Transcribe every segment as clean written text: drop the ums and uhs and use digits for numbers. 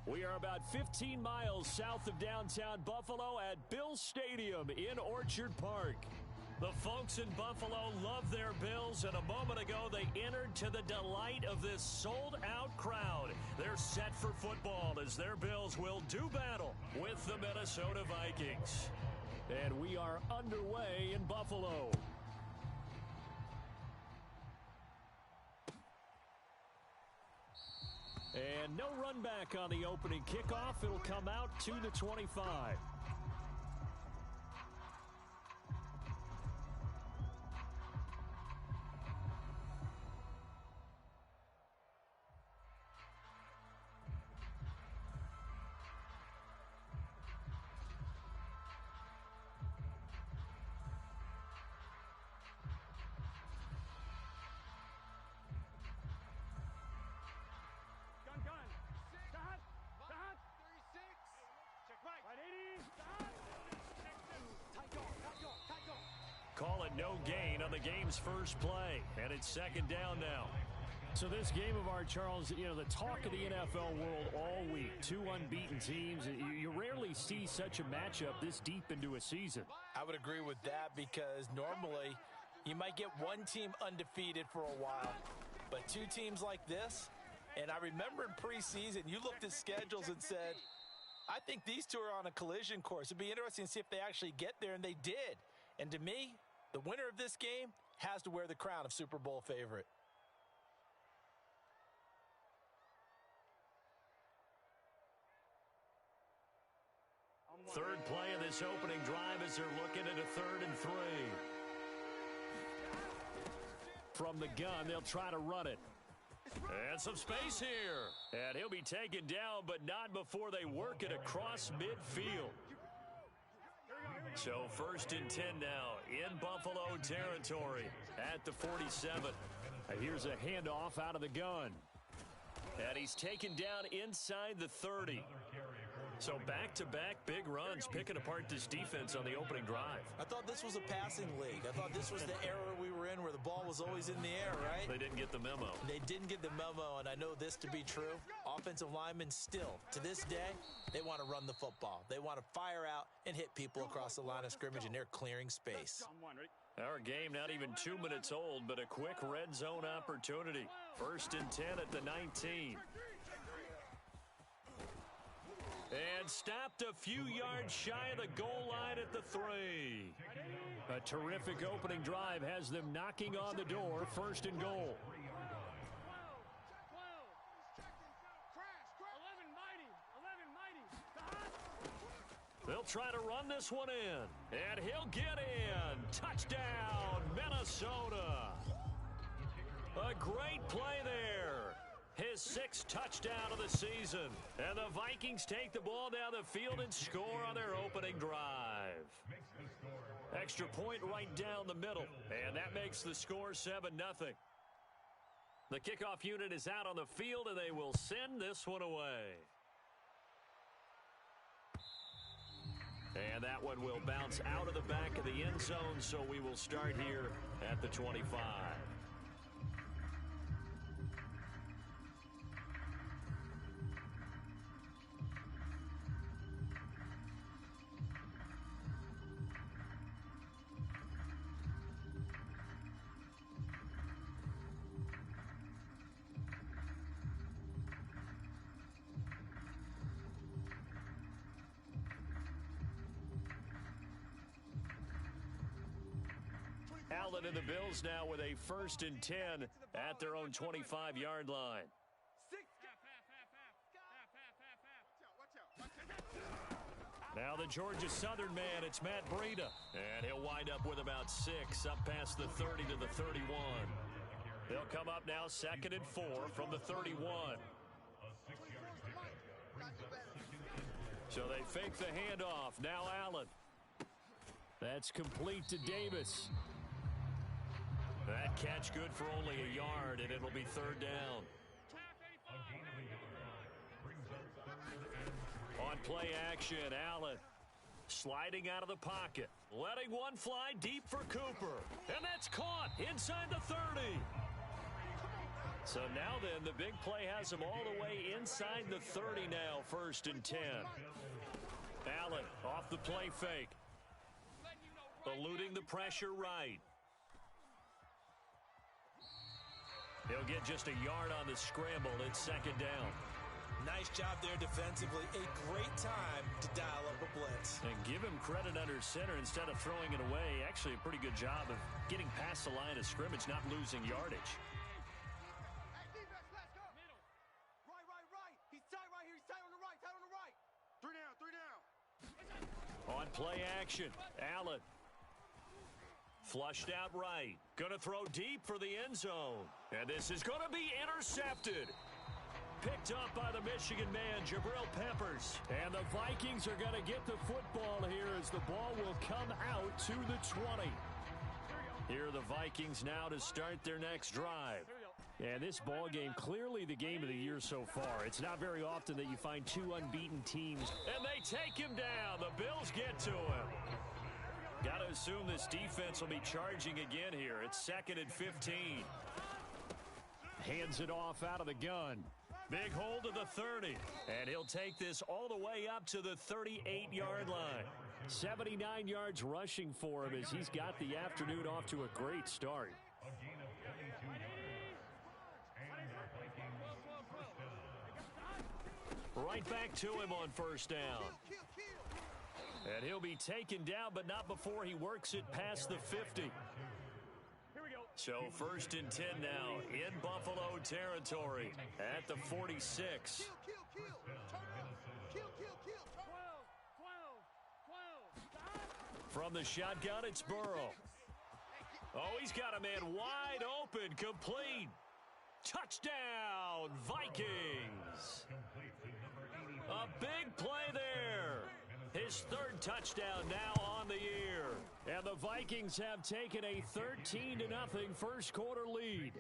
We are about 15 miles south of downtown Buffalo at Bills Stadium in Orchard Park. The folks in Buffalo love their Bills, and a moment ago they entered to the delight of this sold-out crowd. They're set for football as their Bills will do battle with the Minnesota Vikings. And we are underway in Buffalo. And no run back on the opening kickoff. It'll come out to the 25. Call it no gain on the game's first play, and it's second down now. So this game of ours, Charles, you know, the talk of the NFL world all week. Two unbeaten teams. You rarely see such a matchup this deep into a season. I would agree with that because normally you might get one team undefeated for a while, but two teams like this, and I remember in preseason you looked at schedules and said, I think these two are on a collision course. It'd be interesting to see if they actually get there, and they did. And to me, the winner of this game has to wear the crown of Super Bowl favorite. Third play of this opening drive as they're looking at a 3rd and 3. From the gun, they'll try to run it. And some space here. And he'll be taken down, but not before they work it across midfield. So 1st and 10 now in Buffalo territory at the 47. Here's a handoff out of the gun. And he's taken down inside the 30. So back-to-back big runs, picking apart this defense on the opening drive. I thought this was a passing league. I thought this was the era we were in where the ball was always in the air, right? They didn't get the memo. They didn't get the memo, and I know this to be true. Offensive linemen still, to this day, they want to run the football. They want to fire out and hit people across the line of scrimmage, and they're clearing space. Our game not even 2 minutes old, but a quick red zone opportunity. 1st and 10 at the 19. And stopped a few yards shy of the goal line at the 3. A terrific opening drive has them knocking on the door. 1st and goal. They'll try to run this one in. And he'll get in. Touchdown, Minnesota. A great play there. His 6th touchdown of the season. And the Vikings take the ball down the field and score on their opening drive. Extra point right down the middle. And that makes the score 7-0. The kickoff unit is out on the field, and they will send this one away. And that one will bounce out of the back of the end zone, so we will start here at the 25. Allen and the Bills now with a 1st and 10 at their own 25-yard line. Now the Georgia Southern man, it's Matt Breida. And he'll wind up with about 6 up past the 30 to the 31. They'll come up now 2nd and 4 from the 31. So they fake the handoff. Now Allen. That's complete to Davis. That catch good for only a yard, and it'll be 3rd down. On play action, Allen sliding out of the pocket, letting one fly deep for Cooper. And that's caught inside the 30. So now then, the big play has him all the way inside the 30 now, 1st and 10. Allen off the play fake. Eluding the pressure right. He'll get just a yard on the scramble. It's 2nd down. Nice job there defensively. A great time to dial up a blitz. And give him credit under center instead of throwing it away. Actually, a pretty good job of getting past the line of scrimmage, not losing yardage. On play action, Allen. Flushed out right. Going to throw deep for the end zone. And this is going to be intercepted. Picked up by the Michigan man, Jabril Peppers. And the Vikings are going to get the football here as the ball will come out to the 20. Here are the Vikings now to start their next drive. And this ball game, clearly the game of the year so far. It's not very often that you find 2 unbeaten teams. And they take him down. The Bills get to him. Got to assume this defense will be charging again here. It's 2nd and 15. Hands it off out of the gun. Big hold of the 30. And he'll take this all the way up to the 38-yard line. 79 yards rushing for him as he's got the afternoon off to a great start. Right back to him on 1st down. And he'll be taken down, but not before he works it past the 50. So 1st and 10 now in Buffalo territory at the 46. From the shotgun, it's Burrow. Oh, he's got a man wide open, complete. Touchdown, Vikings. A big play there. His 3rd touchdown now on the year. And the Vikings have taken a 13-0 first quarter lead.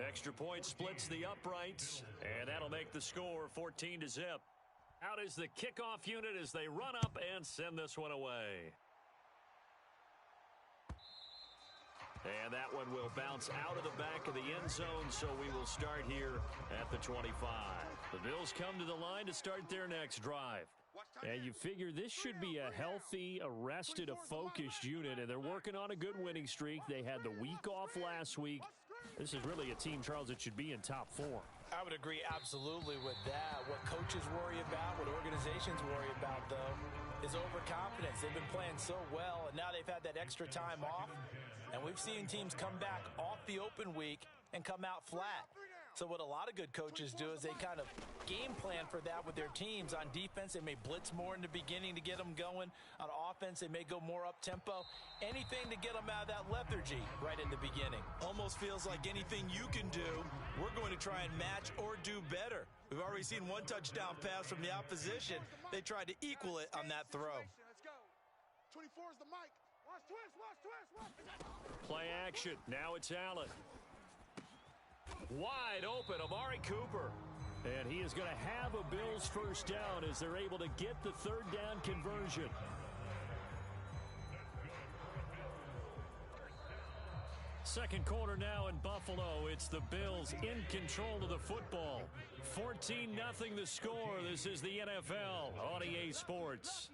Extra point splits the uprights, and that'll make the score 14-0. Out is the kickoff unit as they run up and send this one away. And that one will bounce out of the back of the end zone, so we will start here at the 25. The Bills come to the line to start their next drive. And you figure this should be a healthy, arrested, a focused unit, and they're working on a good winning streak. They had the week off last week. This is really a team, Charles, that should be in top form. I would agree absolutely with that. What coaches worry about, what organizations worry about, though, is overconfidence. They've been playing so well, and now they've had that extra time off. And we've seen teams come back off the open week and come out flat. So what a lot of good coaches do is they kind of game plan for that with their teams. On defense, they may blitz more in the beginning to get them going. On offense, they may go more up-tempo. Anything to get them out of that lethargy right in the beginning. Almost feels like anything you can do, we're going to try and match or do better. We've already seen 1 touchdown pass from the opposition. They tried to equal it on that throw. Let's go. 24 is the mic. Watch twist, watch twist, watch. Play action. Now it's Allen. Wide open, Amari Cooper. And he is going to have a Bills first down as they're able to get the 3rd down conversion. Second quarter now in Buffalo. It's the Bills in control of the football. 14-0 the score. This is the NFL on EA Sports.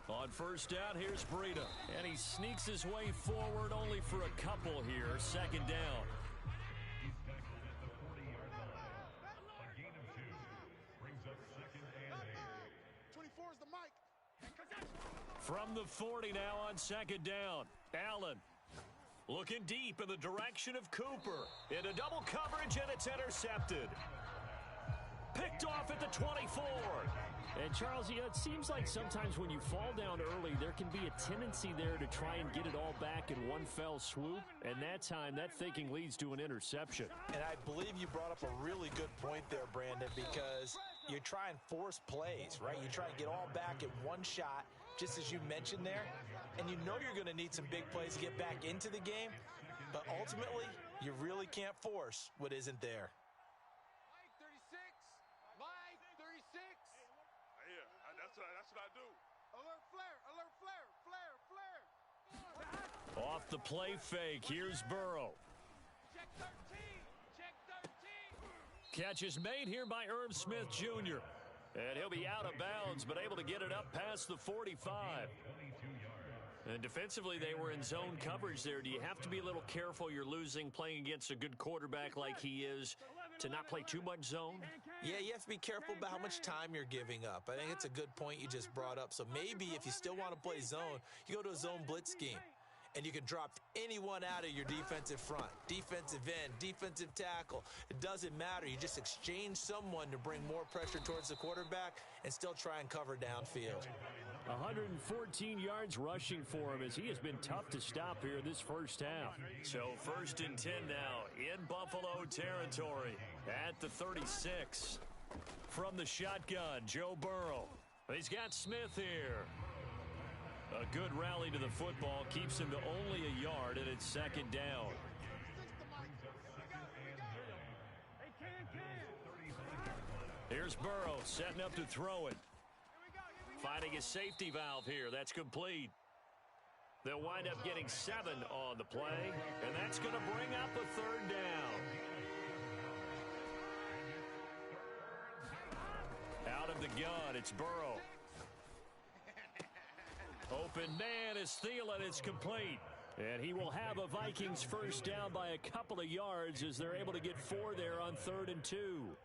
On 1st down, here's Breida. And he sneaks his way forward only for a couple here. 2nd down. From the 40 now on 2nd down. Allen looking deep in the direction of Cooper. Into double coverage, and it's intercepted. Picked off at the 24. And, Charles, you know, it seems like sometimes when you fall down early, there can be a tendency there to try and get it all back in one fell swoop. And that time, that thinking leads to an interception. And I believe you brought up a really good point there, Brandon, because you try and force plays, right? You try and get all back in one shot, just as you mentioned there. And you know you're going to need some big plays to get back into the game. But ultimately, you really can't force what isn't there. That's what I do. Alert flare, alert flare, flare, flare. off the play fake. Here's Burrow. Check 13. Check 13. Catch is made here by Irv Smith Jr. And he'll be out of bounds, but able to get it up past the 45. And defensively, they were in zone coverage there. Do you have to be a little careful? You're losing playing against a good quarterback like he is to not play too much zone? Yeah, you have to be careful about how much time you're giving up. I think it's a good point you just brought up. So maybe if you still want to play zone, you go to a zone blitz scheme. And you can drop anyone out of your defensive front, defensive end, defensive tackle. It doesn't matter. You just exchange someone to bring more pressure towards the quarterback and still try and cover downfield. 114 yards rushing for him as he has been tough to stop here this first half. So 1st and 10 now in Buffalo territory at the 36. From the shotgun, Joe Burrow. He's got Smith here. A good rally to the football keeps him to only a yard, and it's 2nd down. Here's Burrow setting up to throw it. Finding a safety valve here. That's complete. They'll wind up getting 7 on the play, and that's going to bring up a 3rd down. Out of the gun, it's Burrow. Open man is Thielen. It's complete. And he will have a Vikings first down by a couple of yards as they're able to get 4 there on 3rd and 2.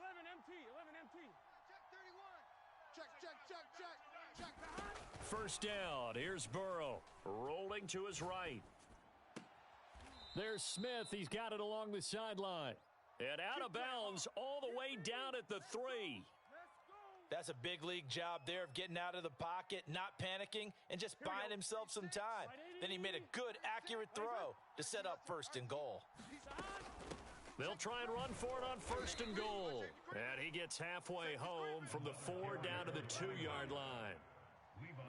11 MT. 11 MT. Check. First down. Here's Burrow rolling to his right. There's Smith. He's got it along the sideline. And out of bounds all the way down at the 3. That's a big league job there of getting out of the pocket, not panicking, and just buying himself some time. Then he made a good, accurate throw to set up 1st and goal. They'll try and run for it on 1st and goal. And he gets halfway home from the 4 down to the 2-yard line.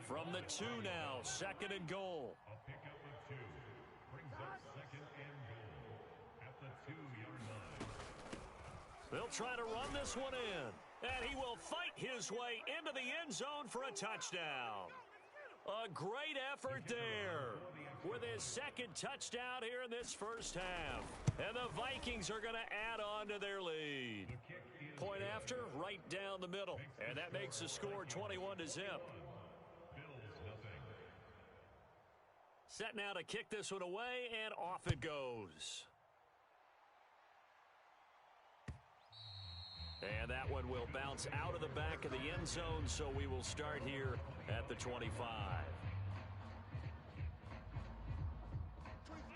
From the 2 now, 2nd and goal. A pickup of 2 brings up 2nd and goal at the 2-yard line. They'll try to run this one in. And he will fight his way into the end zone for a touchdown. A great effort there with his 2nd touchdown here in this first half. And the Vikings are going to add on to their lead. Point after, right down the middle. And that makes the score 21-0. Set now to kick this one away, and off it goes. And that one will bounce out of the back of the end zone, so we will start here at the 25.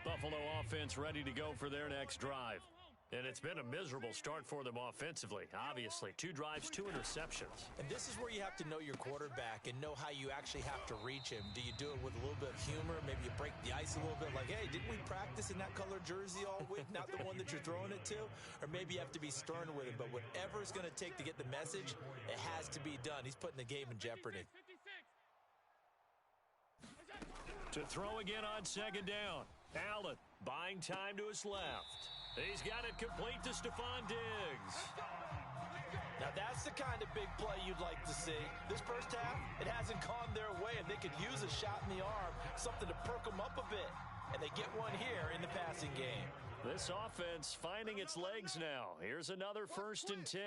Buffalo offense ready to go for their next drive. And it's been a miserable start for them offensively. Obviously, 2 drives, 2 interceptions. And this is where you have to know your quarterback and know how you actually have to reach him. Do you do it with a little bit of humor? Maybe you break the ice a little bit like, hey, didn't we practice in that color jersey all week? Not the one that you're throwing it to? Or maybe you have to be stern with him. But whatever it's going to take to get the message, it has to be done. He's putting the game in jeopardy. To throw again on 2nd down. Allen buying time to his left. He's got it complete to Stephon Diggs. Now that's the kind of big play you'd like to see. This first half, it hasn't gone their way, and they could use a shot in the arm, something to perk them up a bit. And they get one here in the passing game. This offense finding its legs now. Here's another 1st and 10.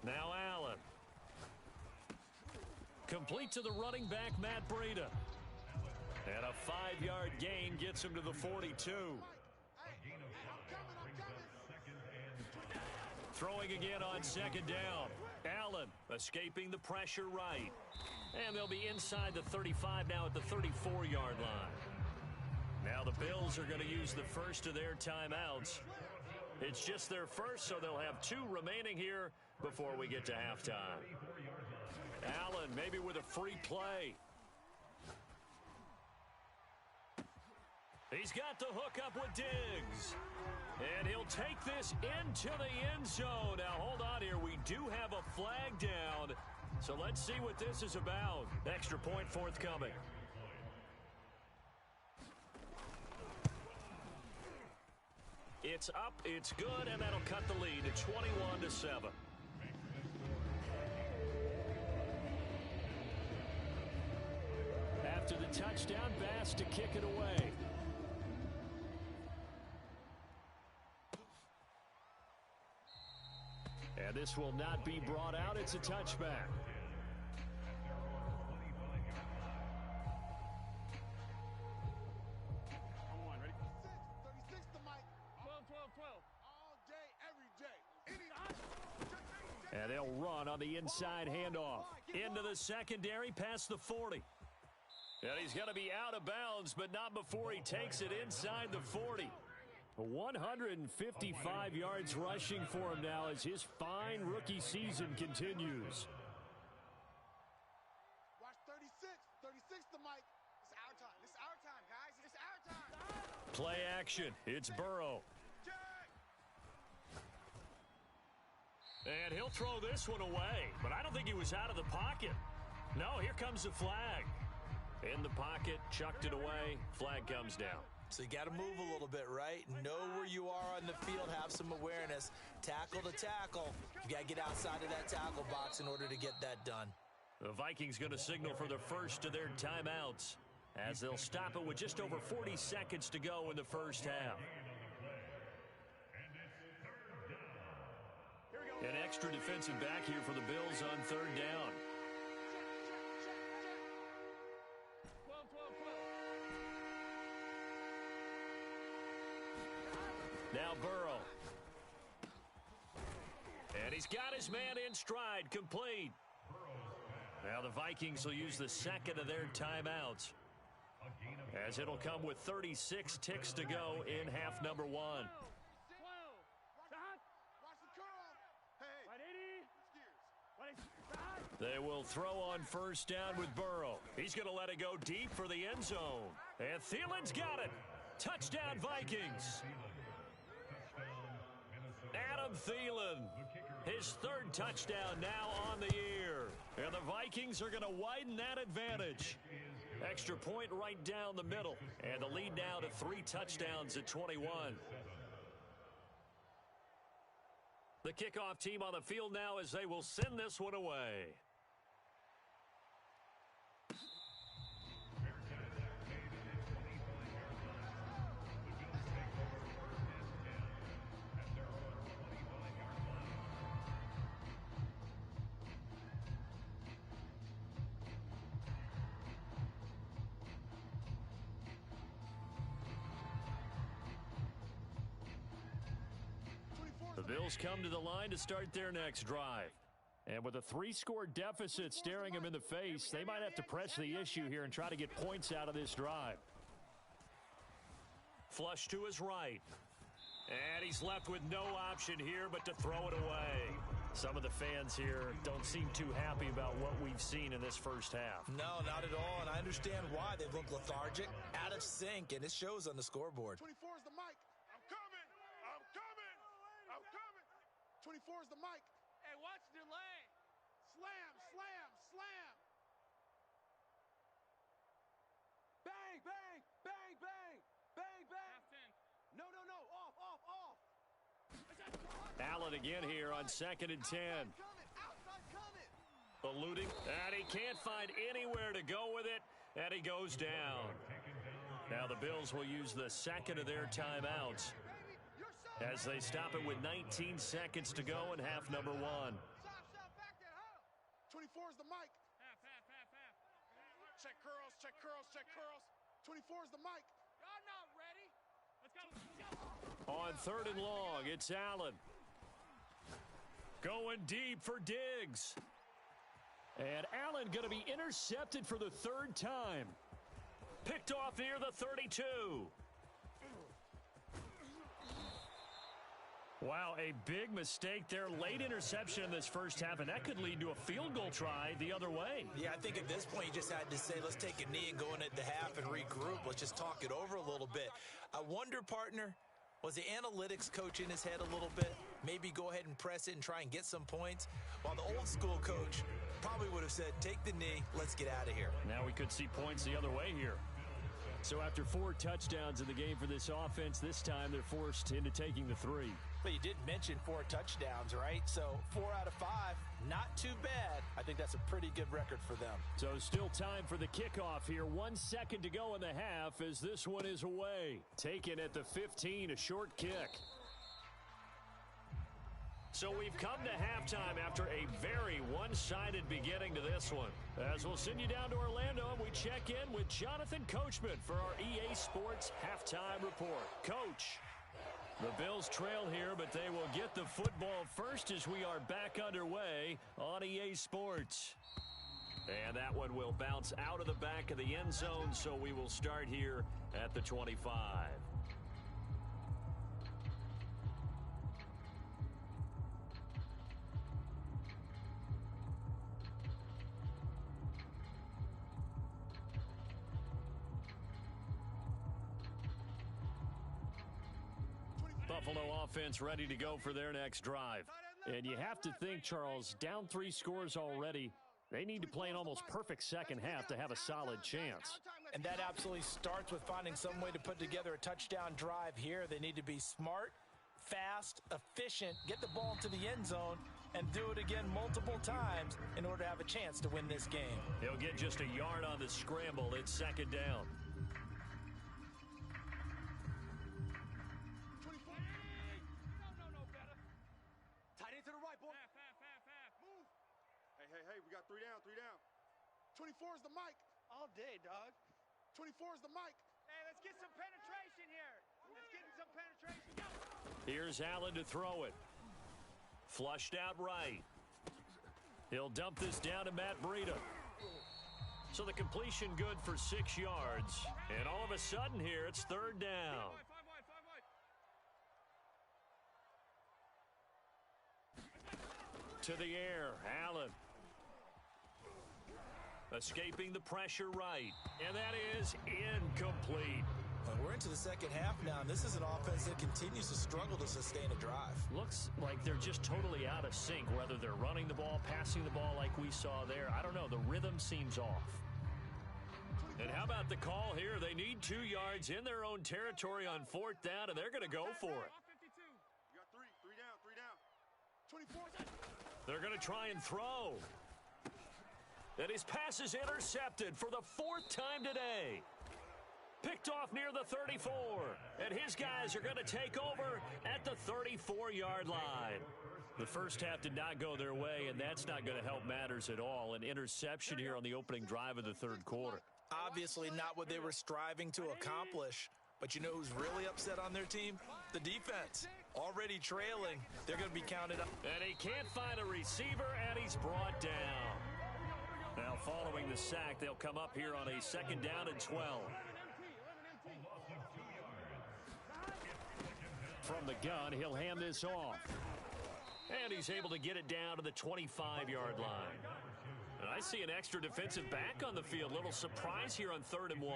Now Allen. Complete to the running back, Matt Breida. And a 5-yard gain gets him to the 42. Throwing again on 2nd down. Allen escaping the pressure right. And they'll be inside the 35 now at the 34-yard line. Now the Bills are going to use the first of their timeouts. It's just their first, so they'll have 2 remaining here before we get to halftime. Allen maybe with a free play. He's got the hook up with Diggs. And he'll take this into the end zone. Now hold on here. We do have a flag down. So let's see what this is about. Extra point forthcoming. It's up, it's good, and that'll cut the lead to 21-7. After the touchdown, Bass to kick it away. And this will not be brought out. It's a touchback. On one, ready? 36 to Mike. 12. All day, every day. And they'll run on the inside handoff. Into the secondary, past the 40. And he's going to be out of bounds, but not before he takes it inside the 40. 155 yards rushing for him now as his fine rookie season continues. Watch 36. 36 to Mike. It's our time. It's our time, guys. It's our time. Play action. It's Burrow. And he'll throw this one away, but I don't think he was out of the pocket. No, here comes the flag. In the pocket, chucked it away, flag comes down. So you got to move a little bit, right? Know where you are on the field, have some awareness. Tackle to tackle. You got to get outside of that tackle box in order to get that done. The Vikings going to signal for the first of their timeouts as they'll stop it with just over 40 seconds to go in the first half. An extra defensive back here for the Bills on third down. 12. Now Burrow. And he's got his man in stride, complete. Now the Vikings will use the second of their timeouts, as it'll come with 36 ticks to go in half number one. 12. Side. Watch the curl. Hey. 180. They will throw on first down with Burrow. He's going to let it go deep for the end zone. And Thielen's got it. Touchdown Vikings. Adam Thielen, his third touchdown now on the year. And the Vikings are going to widen that advantage. Extra point right down the middle. And the lead now to 3 touchdowns at 21. The kickoff team on the field now as they will send this one away. The Bills come to the line to start their next drive. And with a 3-score deficit staring them in the face, they might have to press the issue here and try to get points out of this drive. Flush to his right. And he's left with no option here but to throw it away. Some of the fans here don't seem too happy about what we've seen in this first half. No, not at all, and I understand why. They look lethargic, out of sync, and it shows on the scoreboard. 24 is the mic. I'm coming. 24 is the mic. Hey, watch the lane. Slam. Bang. Half 10. No. Off. Allen again here on 2nd and 10. Outside coming. Eluding, and he can't find anywhere to go with it, and he goes down. Now the Bills will use the second of their timeouts as they stop it with 19 seconds to go in half number one. Stop, back there, 24 is the mic. Half. Check curls. 24 is the mic. Y'all not ready. Let's go. On 3rd and long, it's Allen. Going deep for Diggs. And Allen going to be intercepted for the 3rd time. Picked off near the 32. Wow, a big mistake there. Late interception in this first half, and that could lead to a field goal try the other way. Yeah, I think at this point you just had to say, let's take a knee and go in at the half and regroup. Let's just talk it over a little bit. I wonder, partner, was the analytics coach in his head a little bit? Maybe go ahead and press it and try and get some points? While the old school coach probably would have said, take the knee, let's get out of here. Now we could see points the other way here. So after 4 touchdowns in the game for this offense, this time they're forced into taking the 3. But you did mention 4 touchdowns, right? So 4 out of 5, not too bad. I think that's a pretty good record for them. So still time for the kickoff here. 1 second to go in the half as this one is away. Taken at the 15, a short kick. So we've come to halftime after a very one-sided beginning to this one. As we'll send you down to Orlando, and we check in with Jonathan Coachman for our EA Sports Halftime Report. Coach, the Bills trail here, but they will get the football first as we are back underway on EA Sports. And that one will bounce out of the back of the end zone, so we will start here at the 25. Buffalo offense ready to go for their next drive. And you have to think, Charles, down 3 scores already. They need to play an almost perfect second half to have a solid chance. And that absolutely starts with finding some way to put together a touchdown drive here. They need to be smart, fast, efficient, get the ball to the end zone, and do it again multiple times in order to have a chance to win this game. He'll get just a yard on the scramble. It's second down. Hey, we got 3 down, 3 down. 24 is the mic. All day, dog. 24 is the mic. Hey, let's get some penetration here. Let's get some penetration. Go. Here's Allen to throw it. Flushed out right. He'll dump this down to Matt Breida. So the completion good for 6 yards. And all of a sudden here, it's third down. Five wide. To the air, Allen. Escaping the pressure right. And that is incomplete. We're into the second half now, and this is an offense that continues to struggle to sustain a drive. Looks like they're just totally out of sync, whether they're running the ball, passing the ball like we saw there. I don't know. The rhythm seems off. And how about the call here? They need 2 yards in their own territory on 4th down, and they're going to go for it. You got 3 down, 3 down. 24. They're going to try and throw. And his pass is intercepted for the 4th time today. Picked off near the 34. And his guys are going to take over at the 34-yard line. The first half did not go their way, and that's not going to help matters at all. An interception here on the opening drive of the 3rd quarter. Obviously not what they were striving to accomplish. But you know who's really upset on their team? The defense. Already trailing. They're going to be counted up. And he can't find a receiver, and he's brought down. Now following the sack, they'll come up here on a 2nd down and 12. From the gun, he'll hand this off. And he's able to get it down to the 25-yard line. And I see an extra defensive back on the field. Little surprise here on 3rd and 1.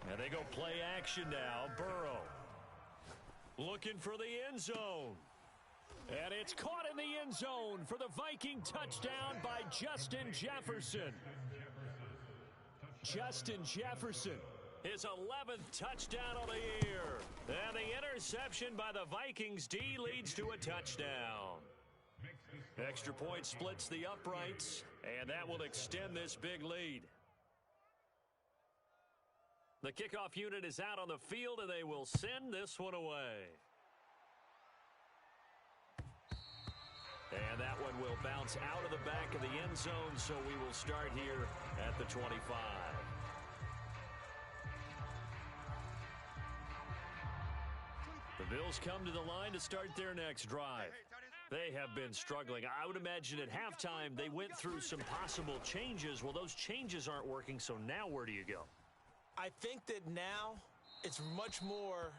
And they go play action now. Burrow looking for the end zone. And it's caught in the end zone for the Viking touchdown by Justin Jefferson. Justin Jefferson, his 11th touchdown of the year. And the interception by the Vikings D leads to a touchdown. Extra point splits the uprights, and that will extend this big lead. The kickoff unit is out on the field, and they will send this one away. And that one will bounce out of the back of the end zone, so we will start here at the 25. The Bills come to the line to start their next drive. They have been struggling. I would imagine at halftime they went through some possible changes. Well, those changes aren't working, so now where do you go? I think that now it's much more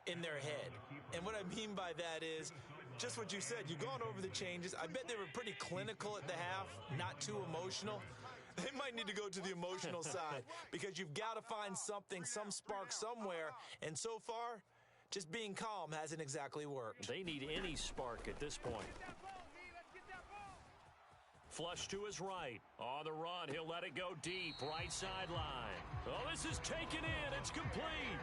in their head. And what I mean by that is just what you said. You've gone over the changes. I bet they were pretty clinical at the half, not too emotional. They might need to go to the emotional side because you've got to find something, some spark somewhere. And so far, just being calm hasn't exactly worked. They need any spark at this point. Flush to his right. On the run, he'll let it go deep. Right sideline. Oh, this is taken in. It's complete.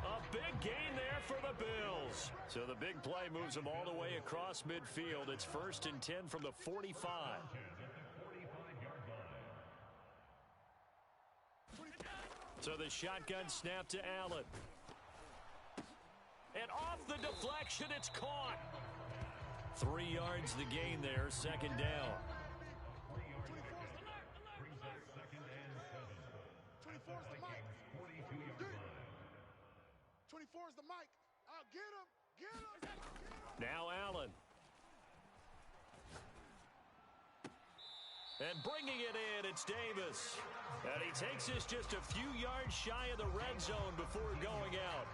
A big gain there for the Bills. So the big play moves them all the way across midfield. It's 1st and 10 from the 45. So the shotgun snap to Allen. And off the deflection, it's caught. 3 yards the gain there, 2nd down. 24 is the mic. I'll get him. Get him. Now Allen. And bringing it in, it's Davis. And he takes this just a few yards shy of the red zone before going out.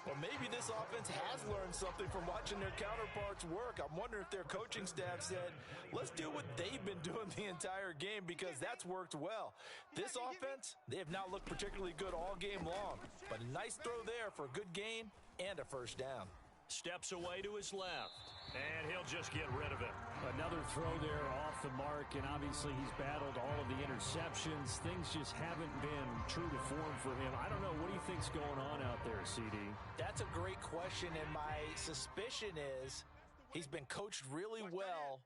Well, maybe this offense has learned something from watching their counterparts work. I'm wondering if their coaching staff said, let's do what they've been doing the entire game, because that's worked well. This offense, they have not looked particularly good all game long, but a nice throw there for a good gain and a 1st down. Steps away to his left, and he'll just get rid of it. Another throw there off the mark, and obviously he's battled all of the interceptions. Things just haven't been true to form for him. I don't know. What do you think's going on out there, CD? That's a great question, and my suspicion is he's been coached really well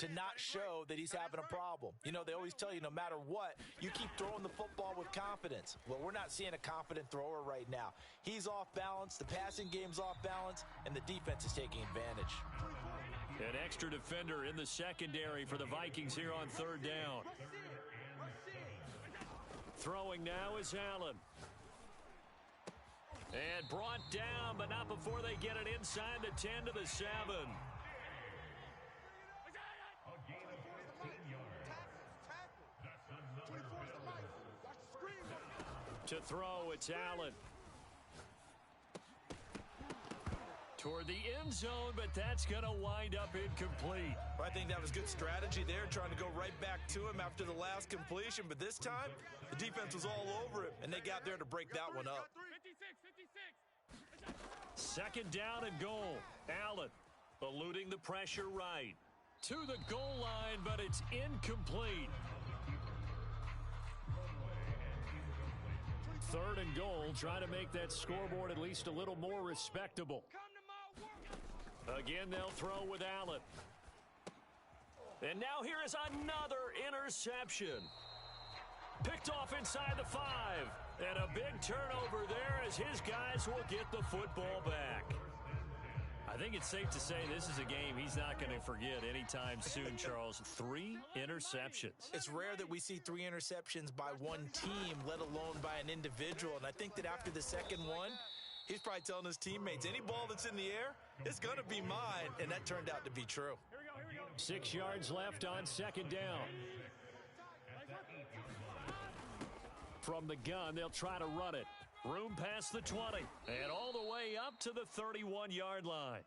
to not show that he's having a problem. You know, they always tell you no matter what, you keep throwing the football with confidence. Well, we're not seeing a confident thrower right now. He's off balance, the passing game's off balance, and the defense is taking advantage. An extra defender in the secondary for the Vikings here on 3rd down. Throwing now is Allen. And brought down, but not before they get it inside the 10 to the 7. To throw, it's Allen. Toward the end zone, but that's going to wind up incomplete. I think that was good strategy there, trying to go right back to him after the last completion. But this time, the defense was all over it, and they got there to break that one up. 2nd down and goal. Allen eluding the pressure right. To the goal line, but it's incomplete. 3rd and goal, trying to make that scoreboard at least a little more respectable. Again, they'll throw with Allen. And now here is another interception. Picked off inside the 5. And a big turnover there as his guys will get the football back. I think it's safe to say this is a game he's not going to forget anytime soon, Charles. 3 interceptions. It's rare that we see 3 interceptions by one team, let alone by an individual. And I think that after the 2nd one, he's probably telling his teammates, any ball that's in the air, it's going to be mine. And that turned out to be true. 6 yards left on 2nd down. From the gun, they'll try to run it. Room past the 20, and all the way up to the 31-yard line.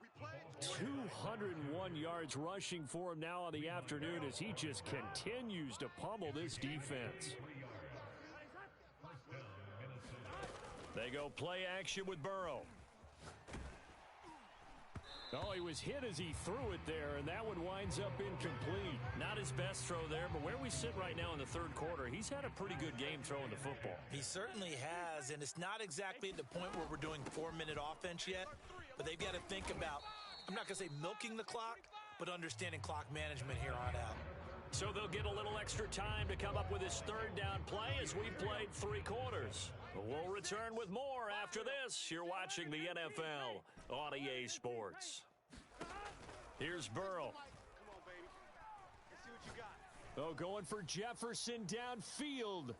201 yards rushing for him now on the afternoon as he just continues to pummel this defense. They go play action with Burrow. Oh, he was hit as he threw it there, and that one winds up incomplete. Not his best throw there, but where we sit right now in the 3rd quarter, he's had a pretty good game throwing the football. He certainly has, and it's not exactly at the point where we're doing 4-minute offense yet, but they've got to think about, I'm not going to say milking the clock, but understanding clock management here on out. So they'll get a little extra time to come up with his 3rd down play as we've played 3 quarters. We'll return with more after this. You're watching the NFL on EA Sports. Here's Burrow. Come on, baby. Let's see what you got. Oh, going for Jefferson downfield.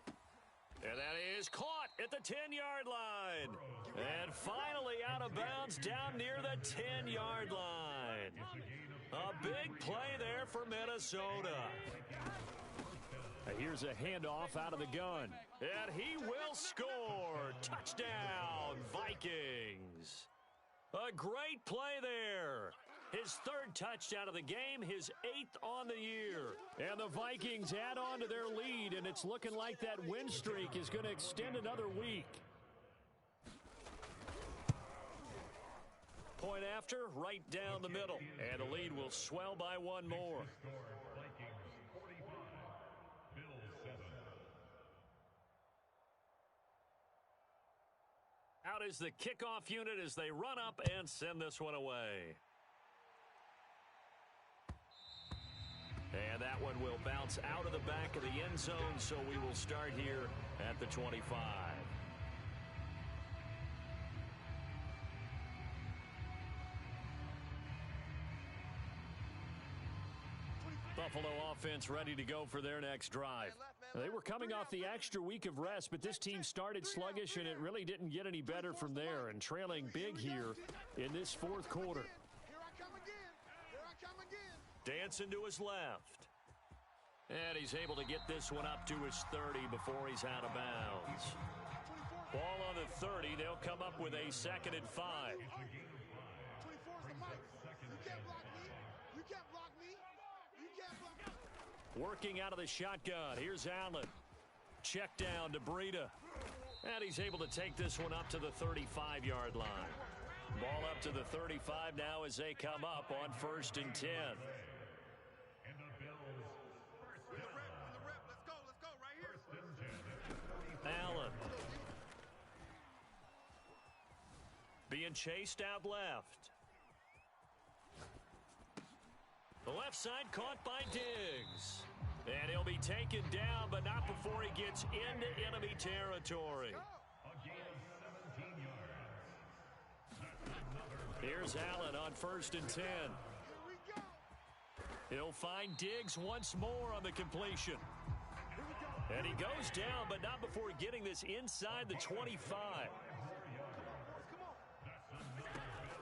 And that is caught at the 10-yard line. And finally out of bounds down near the 10-yard line. A big play there for Minnesota. Here's a handoff out of the gun. And he will score. Touchdown, Vikings. A great play there. His 3rd touchdown of the game, his 8th on the year. And the Vikings add on to their lead, and it's looking like that win streak is going to extend another week. Point after, right down the middle. And the lead will swell by 1 more. out is the kickoff unit as they run up and send this one away. And that one will bounce out of the back of the end zone, so we will start here at the 25. Buffalo offense ready to go for their next drive. They were coming off the extra week of rest, but this team started sluggish, and it really didn't get any better from there, and trailing big here in this fourth quarter. Here I come again. Here I come again. Dancing to his left. And he's able to get this one up to his 30 before he's out of bounds. Ball on the 30. They'll come up with a 2nd and 5. 24 is the mic. You can't block me. You can't block me. You can't block me. Working out of the shotgun. Here's Allen. Check down to Breida. And he's able to take this one up to the 35-yard line. Ball up to the 35 now as they come up on 1st and 10. Allen. Being chased out left. The left side caught by Diggs. And he'll be taken down, but not before he gets into enemy territory. Here's Allen on 1st and 10. He'll find Diggs once more on the completion. And he goes down, but not before getting this inside the 25.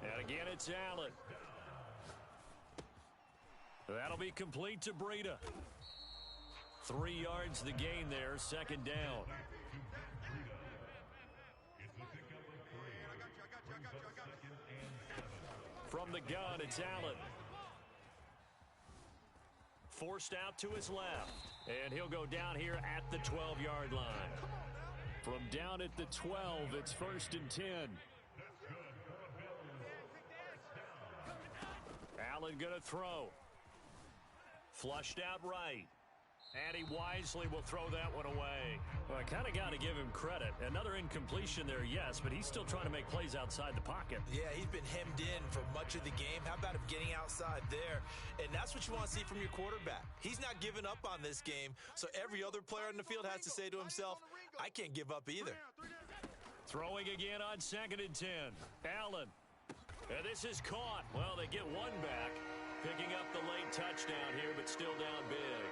And again, it's Allen. That'll be complete to Breida. 3 yards the gain there, 2nd down. From the gun, it's Allen. Forced out to his left. And he'll go down here at the 12-yard line. From down at the 12, it's 1st and 10. Allen going to throw. Flushed out right. And he wisely will throw that one away. Well, I kind of got to give him credit. Another incompletion there, yes, but he's still trying to make plays outside the pocket. Yeah, he's been hemmed in for much of the game. How about him getting outside there? And that's what you want to see from your quarterback. He's not giving up on this game, so every other player on the field has to say to himself, I can't give up either. Throwing again on 2nd and 10. Allen. And this is caught. Well, they get one back. Picking up the late touchdown here, but still down big.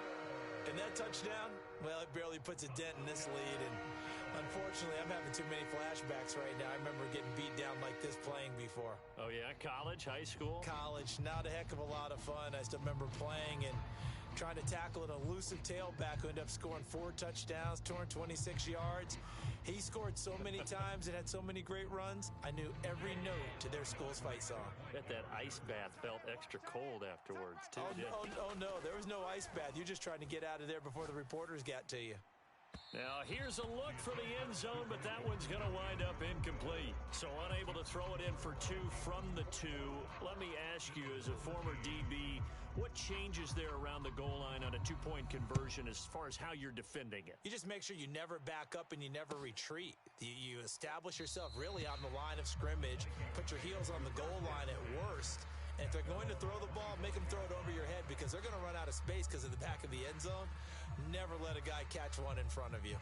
And that touchdown, well, it barely puts a dent in this lead. And unfortunately, I'm having too many flashbacks right now. I remember getting beat down like this playing before. Oh, yeah? College, high school? College. Not a heck of a lot of fun. I still remember playing and trying to tackle an elusive tailback who ended up scoring 4 touchdowns, 226 yards. He scored so many times and had so many great runs, I knew every note to their school's fight song. Bet that ice bath felt extra cold afterwards, too. Oh, no, there was no ice bath. You're just trying to get out of there before the reporters got to you. Now, here's a look for the end zone, but that one's going to wind up incomplete. So unable to throw it in for 2 from the 2. Let me ask you, as a former DB, what changes there around the goal line on a 2-point conversion as far as how you're defending it? You just make sure you never back up and you never retreat. You establish yourself really on the line of scrimmage, put your heels on the goal line at worst. And if they're going to throw the ball, make them throw it over your head because they're going to run out of space because of the back of the end zone. Never let a guy catch one in front of you.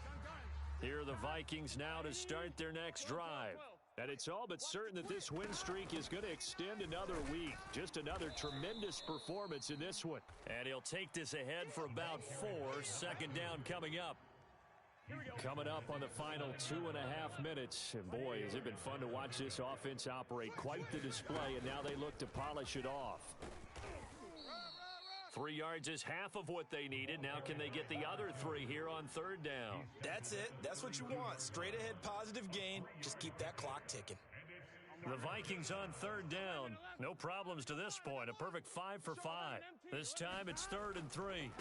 Here are the Vikings now to start their next drive. And it's all but certain that this win streak is going to extend another week. Just another tremendous performance in this one. And he'll take this ahead for about 4. 2nd down coming up. Coming up on the final 2.5 minutes. And boy, has it been fun to watch this offense operate. Quite the display, and now they look to polish it off. 3 yards is half of what they needed. Now can they get the other 3 here on 3rd down? That's it. That's what you want. Straight ahead positive gain. Just keep that clock ticking. The Vikings on 3rd down. No problems to this point. A perfect 5 for 5. This time it's 3rd and 3.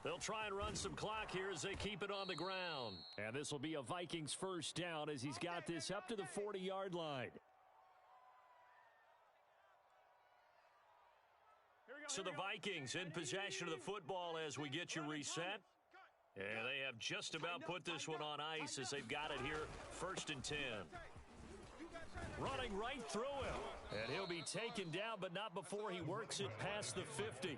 They'll try and run some clock here as they keep it on the ground. And this will be a Vikings 1st down as he's got this up to the 40-yard line. So the Vikings in possession of the football as we get you reset. And they have just about put this one on ice as they've got it here, 1st and 10. running right through him. And he'll be taken down, but not before he works it past the 50.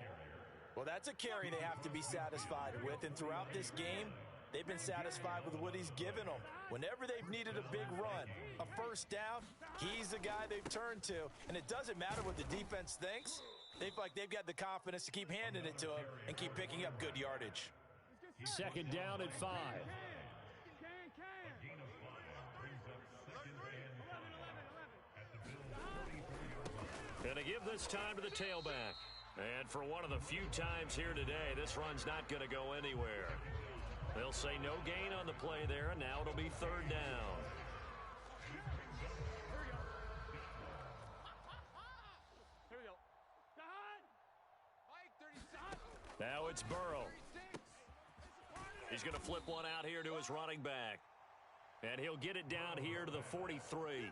Well, that's a carry they have to be satisfied with. And throughout this game, they've been satisfied with what he's given them. Whenever they've needed a big run, a first down, he's the guy they've turned to. And it doesn't matter what the defense thinks. They feel like they've got the confidence to keep handing it to him and keep picking up good yardage. Second down at 5. Gonna give this time to the tailback. And for one of the few times here today, this run's not going to go anywhere. They'll say no gain on the play there, and now it'll be third down. Here we go. Now it's Burrow. He's going to flip one out here to his running back. And he'll get it down here to the 43.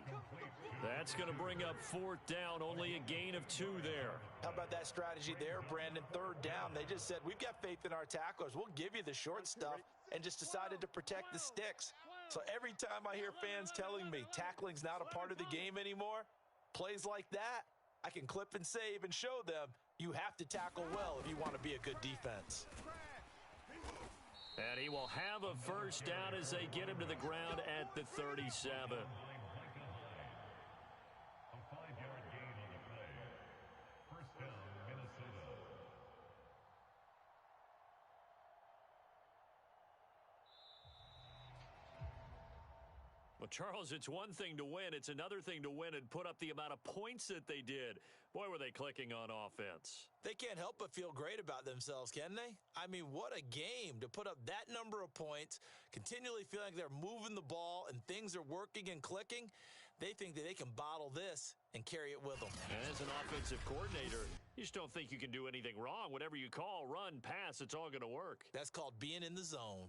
That's going to bring up fourth down, only a gain of 2 there. How about that strategy there, Brandon? Third down, they just said, we've got faith in our tacklers. We'll give you the short stuff, and just decided to protect the sticks. So every time I hear fans telling me tackling's not a part of the game anymore, plays like that, I can clip and save and show them you have to tackle well if you want to be a good defense. And he will have a first down as they get him to the ground at the 37. A 5-yard gain on the play. First down, Minnesota. Well, Charles, it's one thing to win. It's another thing to win and put up the amount of points that they did. Boy, were they clicking on offense. They can't help but feel great about themselves, can they? I mean, what a game to put up that number of points, continually feeling like they're moving the ball and things are working and clicking. They think that they can bottle this and carry it with them. And as an offensive coordinator, you just don't think you can do anything wrong. Whatever you call, run, pass, it's all going to work. That's called being in the zone.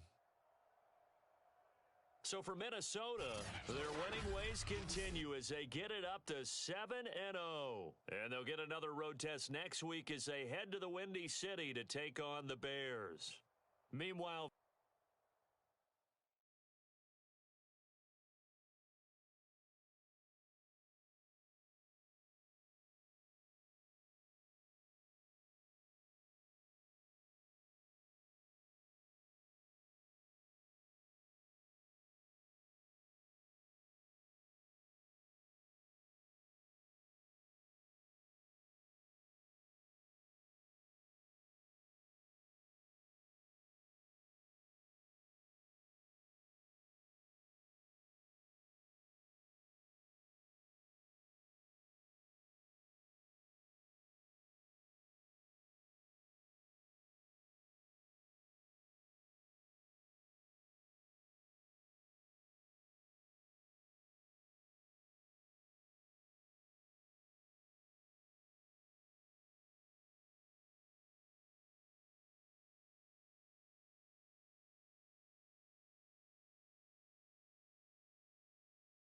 So for Minnesota, their winning ways continue as they get it up to 7-0. And they'll get another road test next week as they head to the Windy City to take on the Bears. Meanwhile,